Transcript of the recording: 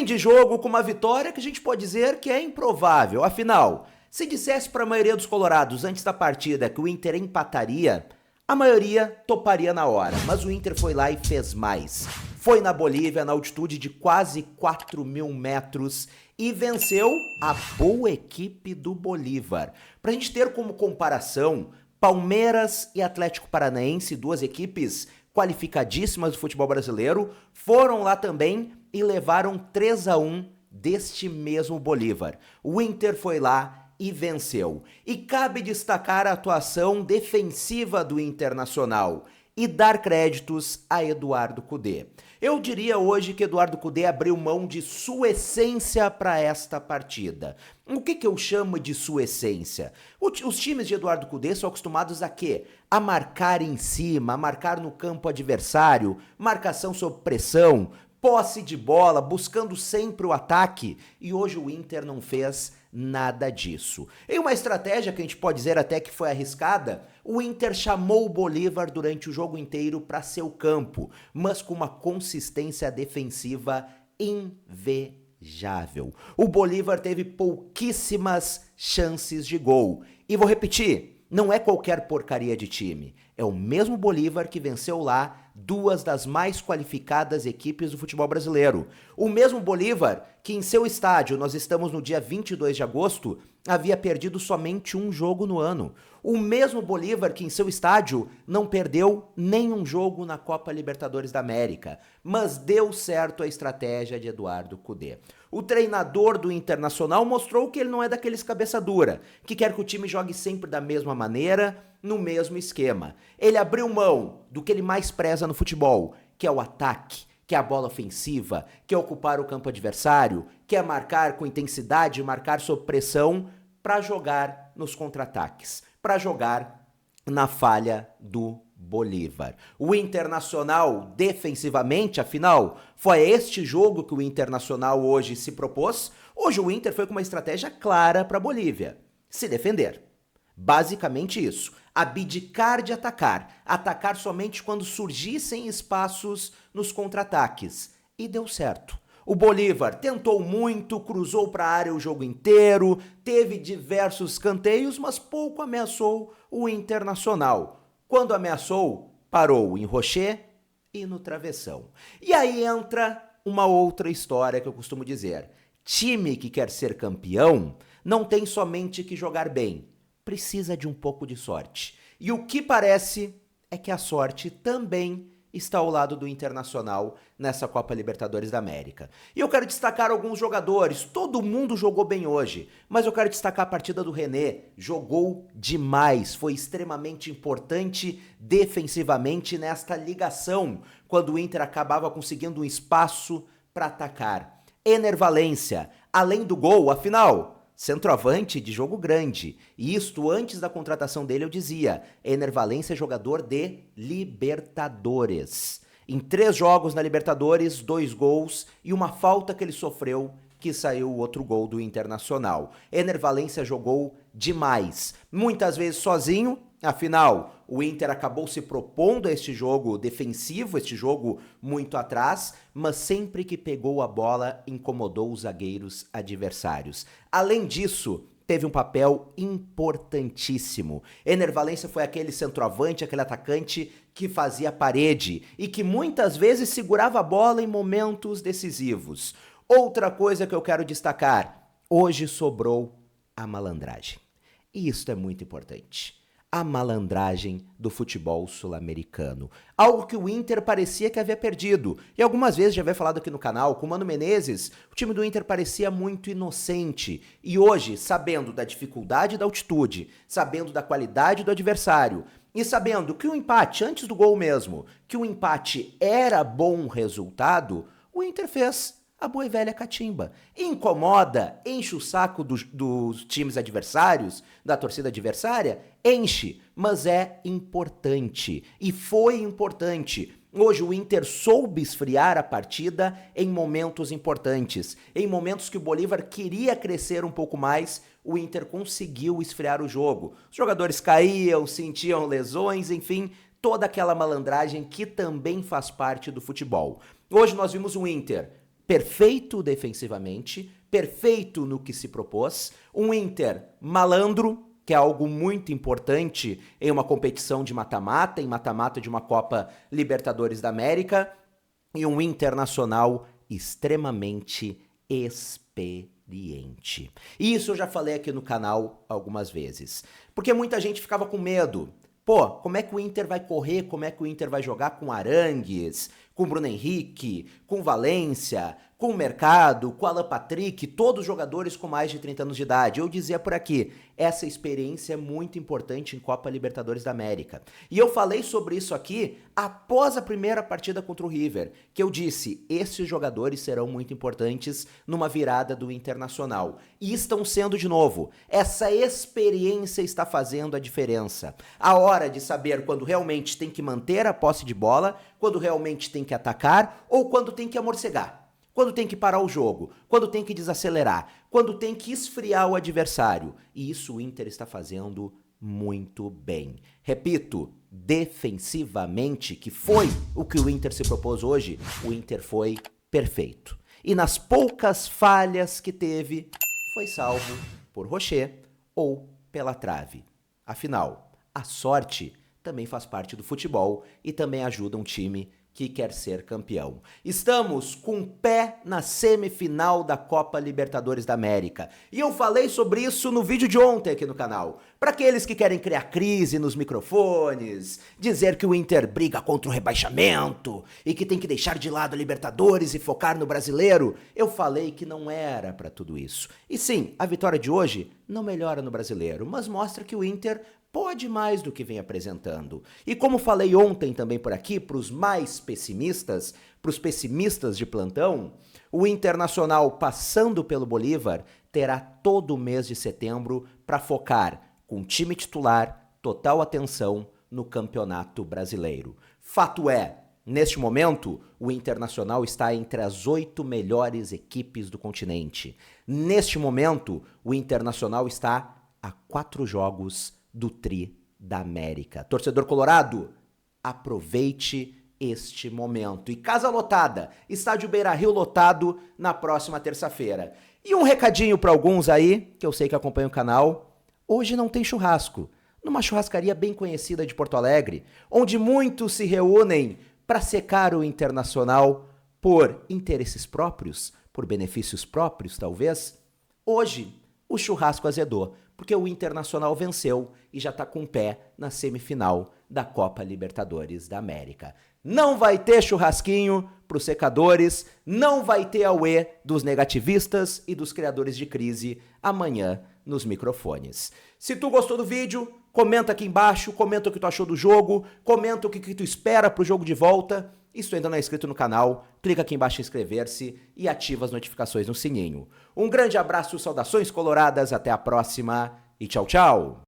de jogo com uma vitória que a gente pode dizer que é improvável. Afinal, se dissesse para a maioria dos colorados antes da partida que o Inter empataria, a maioria toparia na hora. Mas o Inter foi lá e fez mais. Foi na Bolívia, na altitude de quase 4.000 metros e venceu a boa equipe do Bolívar. Para a gente ter como comparação, Palmeiras e Atlético Paranaense, duas equipes qualificadíssimas do futebol brasileiro, foram lá também e levaram 3-1 deste mesmo Bolívar. O Inter foi lá e venceu. E cabe destacar a atuação defensiva do Internacional e dar créditos a Eduardo Cudê. Eu diria hoje que Eduardo Cudê abriu mão de sua essência para esta partida. O que eu chamo de sua essência? Os times de Eduardo Cudê são acostumados a quê? A marcar em cima, a marcar no campo adversário, marcação sob pressão, posse de bola, buscando sempre o ataque, e hoje o Inter não fez nada disso. Em uma estratégia que a gente pode dizer até que foi arriscada, o Inter chamou o Bolívar durante o jogo inteiro para seu campo, mas com uma consistência defensiva invejável. O Bolívar teve pouquíssimas chances de gol. E vou repetir, não é qualquer porcaria de time. É o mesmo Bolívar que venceu lá duas das mais qualificadas equipes do futebol brasileiro. O mesmo Bolívar que em seu estádio, nós estamos no dia 22 de agosto, havia perdido somente um jogo no ano. O mesmo Bolívar que em seu estádio não perdeu nenhum jogo na Copa Libertadores da América. Mas deu certo a estratégia de Eduardo Cudê. O treinador do Internacional mostrou que ele não é daqueles cabeça dura, que quer que o time jogue sempre da mesma maneira, no mesmo esquema. Ele abriu mão do que ele mais preza no futebol, que é o ataque, que é a bola ofensiva, que é ocupar o campo adversário, que é marcar com intensidade, marcar sob pressão, para jogar nos contra-ataques, para jogar na falha do Bolívar. O Internacional, defensivamente, afinal, foi este jogo que o Internacional hoje se propôs. Hoje o Inter foi com uma estratégia clara para a Bolívia: se defender. Basicamente isso, abdicar de atacar, atacar somente quando surgissem espaços nos contra-ataques. E deu certo. O Bolívar tentou muito, cruzou para a área o jogo inteiro, teve diversos escanteios, mas pouco ameaçou o Internacional. Quando ameaçou, parou em Rocher e no travessão. E aí entra uma outra história que eu costumo dizer. Time que quer ser campeão não tem somente que jogar bem, precisa de um pouco de sorte. E o que parece é que a sorte também está ao lado do Internacional nessa Copa Libertadores da América. E eu quero destacar alguns jogadores. Todo mundo jogou bem hoje, mas eu quero destacar a partida do René. Jogou demais, foi extremamente importante defensivamente nesta ligação, quando o Inter acabava conseguindo um espaço para atacar. Ener Valencia, além do gol, afinal, centroavante de jogo grande. E isto antes da contratação dele eu dizia, Ener Valencia é jogador de Libertadores. Em 3 jogos na Libertadores, 2 gols e uma falta que ele sofreu, que saiu o outro gol do Internacional. Ener Valencia jogou demais, muitas vezes sozinho. Afinal, o Inter acabou se propondo a este jogo defensivo, este jogo muito atrás, mas sempre que pegou a bola, incomodou os zagueiros adversários. Além disso, teve um papel importantíssimo. Ener Valencia foi aquele centroavante, aquele atacante que fazia parede e que muitas vezes segurava a bola em momentos decisivos. Outra coisa que eu quero destacar, hoje sobrou a malandragem. E isso é muito importante. A malandragem do futebol sul-americano. Algo que o Inter parecia que havia perdido. E algumas vezes já havia falado aqui no canal, com o Mano Menezes, o time do Inter parecia muito inocente. E hoje, sabendo da dificuldade da altitude, sabendo da qualidade do adversário, e sabendo que o empate, antes do gol mesmo, que o empate era bom resultado, o Inter fez a boa e velha catimba. Incomoda, enche o saco dos times adversários, da torcida adversária, enche, mas é importante. E foi importante. Hoje o Inter soube esfriar a partida em momentos importantes. Em momentos que o Bolívar queria crescer um pouco mais, o Inter conseguiu esfriar o jogo. Os jogadores caíam, sentiam lesões, enfim, toda aquela malandragem que também faz parte do futebol. Hoje nós vimos o Inter perfeito defensivamente, perfeito no que se propôs, um Inter malandro, que é algo muito importante em uma competição de mata-mata, em mata-mata de uma Copa Libertadores da América, e um Internacional extremamente experiente. E isso eu já falei aqui no canal algumas vezes, porque muita gente ficava com medo. Pô, como é que o Inter vai correr, como é que o Inter vai jogar com Arangues, com Bruno Henrique, com Valência, com o Mercado, com Alan Patrick, todos jogadores com mais de 30 anos de idade. Eu dizia por aqui, essa experiência é muito importante em Copa Libertadores da América. E eu falei sobre isso aqui após a primeira partida contra o River, que eu disse, esses jogadores serão muito importantes numa virada do Internacional. E estão sendo de novo. Essa experiência está fazendo a diferença. A hora de saber quando realmente tem que manter a posse de bola, quando realmente tem que atacar ou quando tem que amorcegar. Quando tem que parar o jogo, quando tem que desacelerar, quando tem que esfriar o adversário. E isso o Inter está fazendo muito bem. Repito, defensivamente, que foi o que o Inter se propôs hoje, o Inter foi perfeito. E nas poucas falhas que teve, foi salvo por Rocher ou pela trave. Afinal, a sorte também faz parte do futebol e também ajuda um time que quer ser campeão. Estamos com o pé na semifinal da Copa Libertadores da América. E eu falei sobre isso no vídeo de ontem aqui no canal. Para aqueles que querem criar crise nos microfones, dizer que o Inter briga contra o rebaixamento e que tem que deixar de lado a Libertadores e focar no brasileiro, eu falei que não era para tudo isso. E sim, a vitória de hoje não melhora no brasileiro, mas mostra que o Inter pode mais do que vem apresentando. E como falei ontem também por aqui, para os mais pessimistas, para os pessimistas de plantão, o Internacional, passando pelo Bolívar, terá todo o mês de setembro para focar com time titular, total atenção no Campeonato Brasileiro. Fato é, neste momento, o Internacional está entre as 8 melhores equipes do continente. Neste momento, o Internacional está a 4 jogos do Tri da América. Torcedor colorado, aproveite este momento. E casa lotada, estádio Beira-Rio lotado na próxima terça-feira. E um recadinho para alguns aí, que eu sei que acompanham o canal, hoje não tem churrasco. Numa churrascaria bem conhecida de Porto Alegre, onde muitos se reúnem para secar o Internacional por interesses próprios, por benefícios próprios talvez, hoje o churrasco azedou, porque o Internacional venceu e já está com o pé na semifinal da Copa Libertadores da América. Não vai ter churrasquinho para os secadores, não vai ter auê dos negativistas e dos criadores de crise amanhã nos microfones. Se tu gostou do vídeo, comenta aqui embaixo, comenta o que tu achou do jogo, comenta o que tu espera pro jogo de volta. E se tu ainda não é inscrito no canal, clica aqui embaixo em inscrever-se e ativa as notificações no sininho. Um grande abraço, saudações coloradas, até a próxima e tchau, tchau!